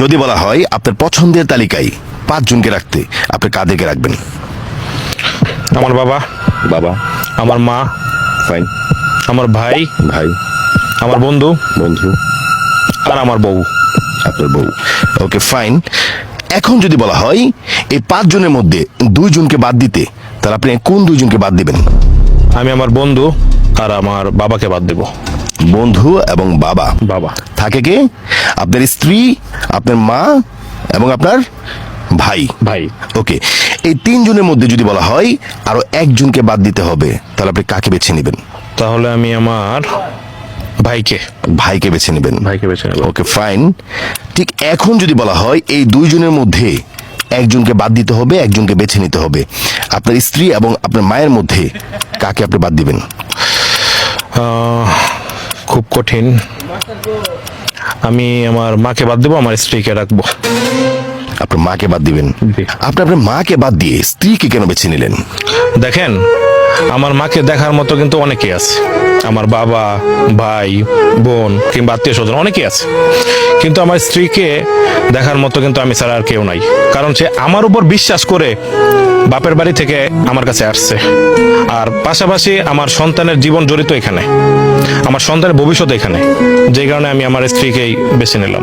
যদি বলা হয় আপনার পছন্দের তালিকায় 5 জনকে রাখতে, আপনি কাদেরকে রাখবেন? আমার বাবা, বাবা, আমার মা, ফাইন, আমার ভাই, ভাই, আমার বন্ধু, বন্ধু, আর আমার বউ। আপনার বউ। ওকে, ফাইন। এখন যদি বলা হয় এই 5 জনের মধ্যে 2 জনকে বাদ দিতে, তাহলে আপনি কোন 2 জনকে বাদ দিবেন? আমি আমার বন্ধু আর আমার বাবাকে বাদ দেব। বন্ধু এবং বাবা। বাবা। থাকে কে? আপনার স্ত্রী, আপনার মা এবং আপনার ভাই। ভাই। ওকে, এই 3 জনের মধ্যে যদি বলা হয় আরো 1 জনকে বাদ দিতে হবে, তাহলে আপনি কাকে বেছে নেবেন? তাহলে আমি আমার ভাইকে ভাইকে বেছে নেবেন। ভাইকে বেছে নেব। ওকে, ফাইন। ঠিক এখন যদি বলা হয় এই 2 জনের মধ্যে 1 জনকে বাদ দিতে হবে, 1 জনকে বেছে নিতে হবে, আপনার স্ত্রী এবং আপনার মায়ের মধ্যে কাকে আপনি বাদ দিবেন? খুব কঠিন। আমি আমার মাকে বাদ দেবো, আমার স্ত্রীকে রাখবো। আপনার মাকে বাদ দিবেন? জি। আপনি আপনার মাকে বাদ দিয়ে স্ত্রীকে কেন বেছে নিলেন? দেখেন, আমার মাকে দেখার মতো কিন্তু অনেকেই আছে। আমার বাবা, ভাই, বোন কিংবা আত্মীয় স্বজন অনেকেই আছে, কিন্তু আমার স্ত্রীকে দেখার মতো কিন্তু আমি ছাড়া আর কেউ নাই। কারণ সে আমার উপর বিশ্বাস করে বাপের বাড়ি থেকে আমার কাছে আসছে, আর পাশাপাশি আমার সন্তানের জীবন জড়িত এখানে, আমার সন্তানের ভবিষ্যৎ এখানে। যে কারণে আমি আমার স্ত্রীকেই বেছে নিলাম।